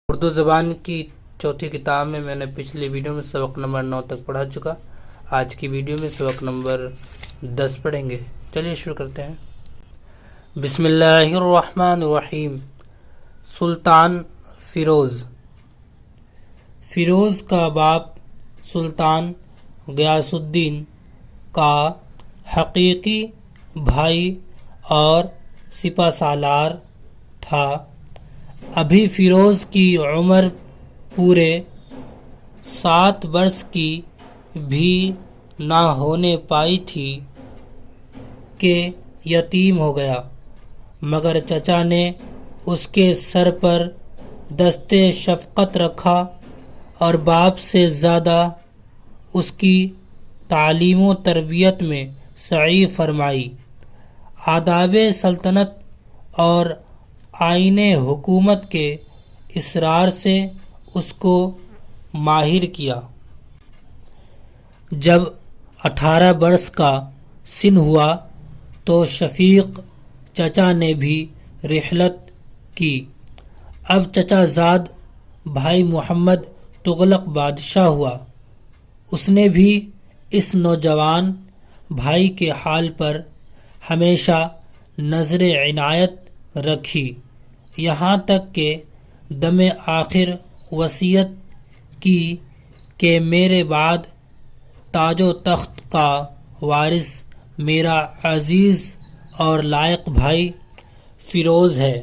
اردو زبان کی چوتھی کتاب میں نے پچھلی ویڈیو میں سبق نمبر 9 تک پڑھا چکا. آج کی ویڈیو میں سبق نمبر 10 پڑھیں گے. چلیے شروع کرتے ہیں. بسم اللہ الرحمن الرحیم. سلطان فیروز. فیروز کا باپ سلطان غیاث الدین کا حقیقی بھائی اور سپہ سالار تھا. ابھی فیروز کی عمر پورے 7 برس کی بھی نہ ہونے پائی تھی کہ یتیم ہو گیا، مگر چچا نے اس کے سر پر دستِ شفقت رکھا اور باپ سے زیادہ اس کی تعلیم و تربیت میں سعی فرمائی. آداب سلطنت اور آئین حکومت کے اصرار سے اس کو ماہر کیا. جب 18 برس کا سن ہوا تو شفیق چچا نے بھی رحلت کی. اب چچا زاد بھائی محمد تغلق بادشاہ ہوا. اس نے بھی اس نوجوان بھائی کے حال پر ہمیشہ نظر عنایت رکھی، یہاں تک کہ دم آخر وصیت کی کہ میرے بعد تاج و تخت کا وارث میرا عزیز اور لائق بھائی فیروز ہے.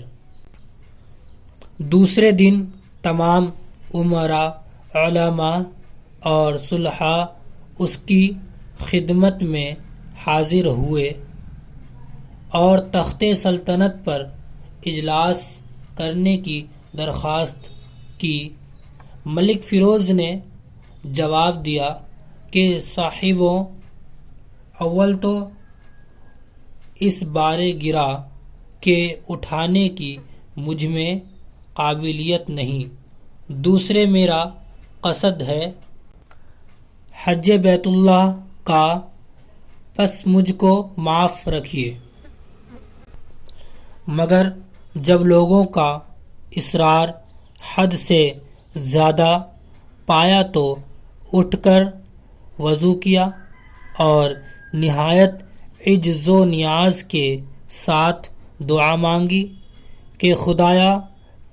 دوسرے دن تمام امراء، علماء اور صلحاء اس کی خدمت میں حاضر ہوئے اور تخت سلطنت پر اجلاس کرنے کی درخواست کی. ملک فیروز نے جواب دیا کہ صاحبوں، اول تو اس بارے گرا کہ اٹھانے کی مجھ میں قابلیت نہیں، دوسرے میرا قصد ہے حج بیت اللہ کا، پس مجھ کو معاف رکھیے. مگر جب لوگوں کا اصرار حد سے زیادہ پایا تو اٹھ کر وضو کیا اور نہایت عجز و نیاز کے ساتھ دعا مانگی کہ خدایا،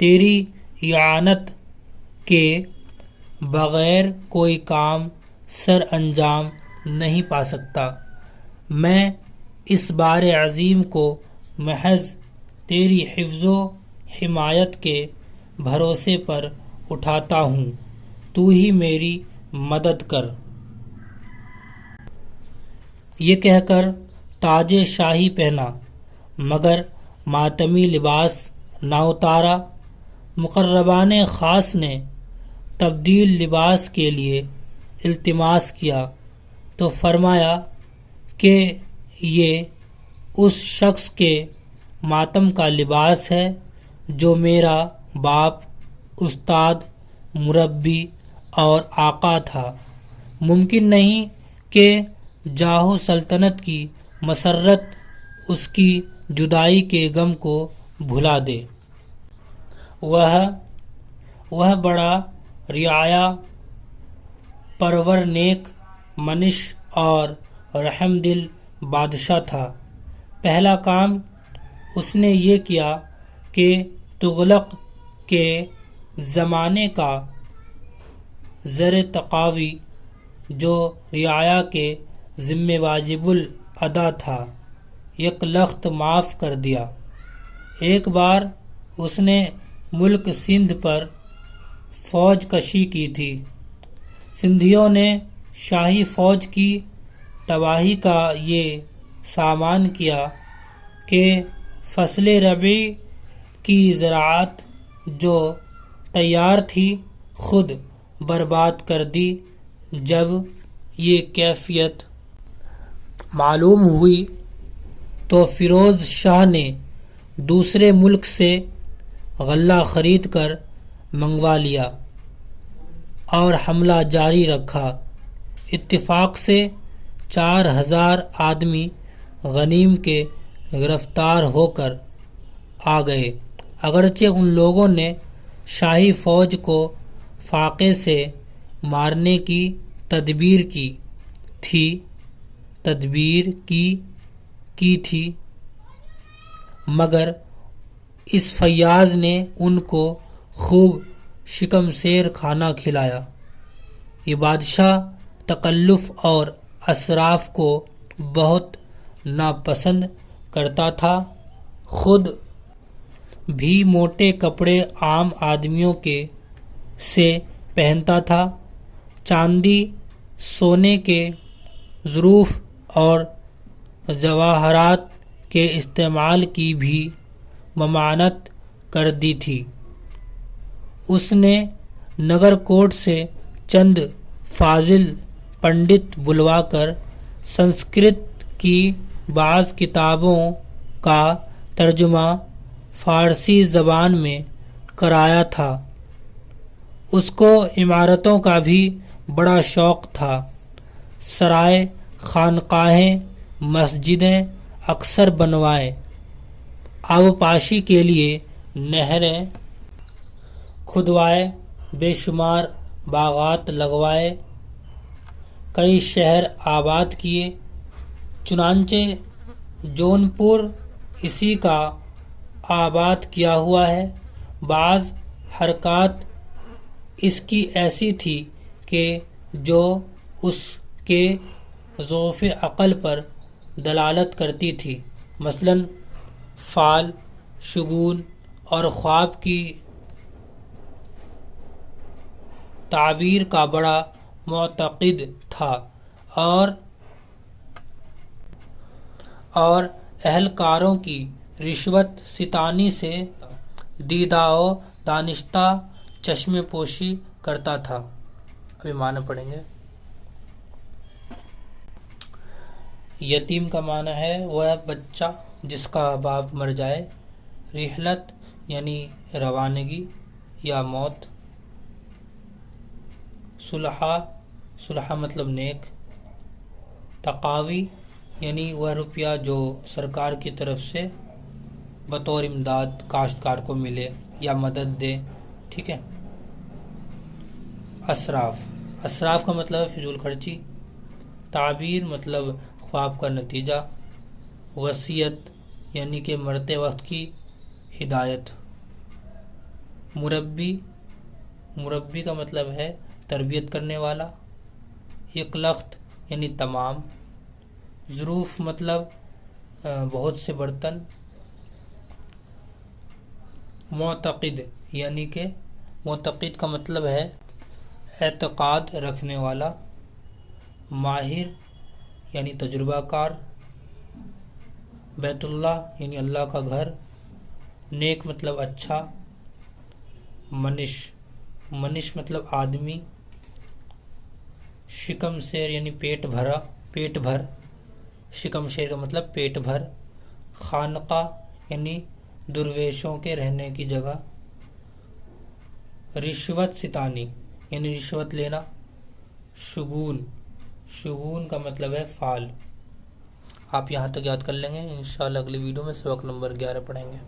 تیری اعانت کے بغیر کوئی کام سر انجام نہیں پا سکتا. میں اس بار عظیم کو محض تیری حفظ و حمایت کے بھروسے پر اٹھاتا ہوں، تو ہی میری مدد کر. یہ کہہ کر تاج شاہی پہنا مگر ماتمی لباس نہ اتارا. مقربان خاص نے تبدیل لباس کے لیے التماس کیا تو فرمایا کہ یہ اس شخص کے ماتم کا لباس ہے جو میرا باپ، استاد، مربی اور آقا تھا. ممکن نہیں کہ جاہ و سلطنت کی مسرت اس کی جدائی کے غم کو بھلا دے. وہ بڑا رعایا پرور، نیک منش اور رحم دل بادشاہ تھا. پہلا کام اس نے یہ کیا کہ تغلق کے زمانے کا زر تقاوی جو رعایا کے ذمہ واجب الادا تھا، یک لخت معاف کر دیا. ایک بار اس نے ملک سندھ پر فوج کشی کی تھی. سندھیوں نے شاہی فوج کی تباہی کا یہ سامان کیا کہ فصل ربیع کی زراعت جو تیار تھی خود برباد کر دی. جب یہ کیفیت معلوم ہوئی تو فیروز شاہ نے دوسرے ملک سے غلہ خرید کر منگوا لیا اور حملہ جاری رکھا. اتفاق سے 4000 آدمی غنیم کے گرفتار ہو کر آ گئے. اگرچہ ان لوگوں نے شاہی فوج کو فاقے سے مارنے کی تدبیر کی تھی مگر اس فیاض نے ان کو خوب شکم سیر کھانا کھلایا۔ یہ بادشاہ تکلف اور اسراف کو بہت ناپسند کرتا تھا، خود بھی موٹے کپڑے عام آدمیوں کے سے پہنتا تھا، چاندی سونے کے ظروف اور جواہرات کے استعمال کی بھی ممانعت کر دی تھی۔ اس نے نگر کوٹ سے چند فاضل پنڈت بلوا کر سنسکرت کی بعض کتابوں کا ترجمہ فارسی زبان میں کرایا تھا۔ اس کو عمارتوں کا بھی بڑا شوق تھا، سرائے خانقاہیں مسجدیں اکثر بنوائے، آبپاشی کے لیے نہریں کھدوائے، بے شمار باغات لگوائے، کئی شہر آباد کیے۔ چنانچہ جونپور اسی کا آباد کیا ہوا ہے۔ بعض حرکات اس کی ایسی تھی کہ جو اس کے ضعف عقل پر دلالت کرتی تھی، مثلاً فال، شگون اور خواب کی تعبیر کا بڑا معتقد تھا، اور اہلکاروں کی رشوت ستانی سے دیدہ و دانستہ چشم پوشی کرتا تھا۔ ابھی معنی پڑھیں گے۔ یتیم کا معنی ہے وہ بچہ جس کا باپ مر جائے۔ رحلت یعنی روانگی یا موت۔ صلحہ مطلب نیک۔ تقاوی یعنی وہ روپیہ جو سرکار کی طرف سے بطور امداد کاشتکار کو ملے یا مدد دے، ٹھیک ہے۔ اسراف کا مطلب فضول خرچی۔ تعبیر مطلب خواب کا نتیجہ۔ وصیت یعنی کہ مرتے وقت کی ہدایت۔ مربی کا مطلب ہے تربیت کرنے والا۔ یکلخت یعنی تمام۔ ظروف مطلب بہت سے برتن۔ معتقد یعنی کہ معتقد کا مطلب ہے اعتقاد رکھنے والا۔ ماہر یعنی تجربہ کار۔ بیت اللہ یعنی اللہ کا گھر۔ نیک مطلب اچھا۔ منش مطلب آدمی۔ شکم سیر یعنی پیٹ بھر۔ شکم شیر کا مطلب پیٹ بھر۔ خانقاہ یعنی درویشوں کے رہنے کی جگہ۔ رشوت ستانی یعنی رشوت لینا۔ شگون کا مطلب ہے فال۔ آپ یہاں تک یاد کر لیں گے، انشاءاللہ اگلی ویڈیو میں سبق نمبر 11 پڑھیں گے۔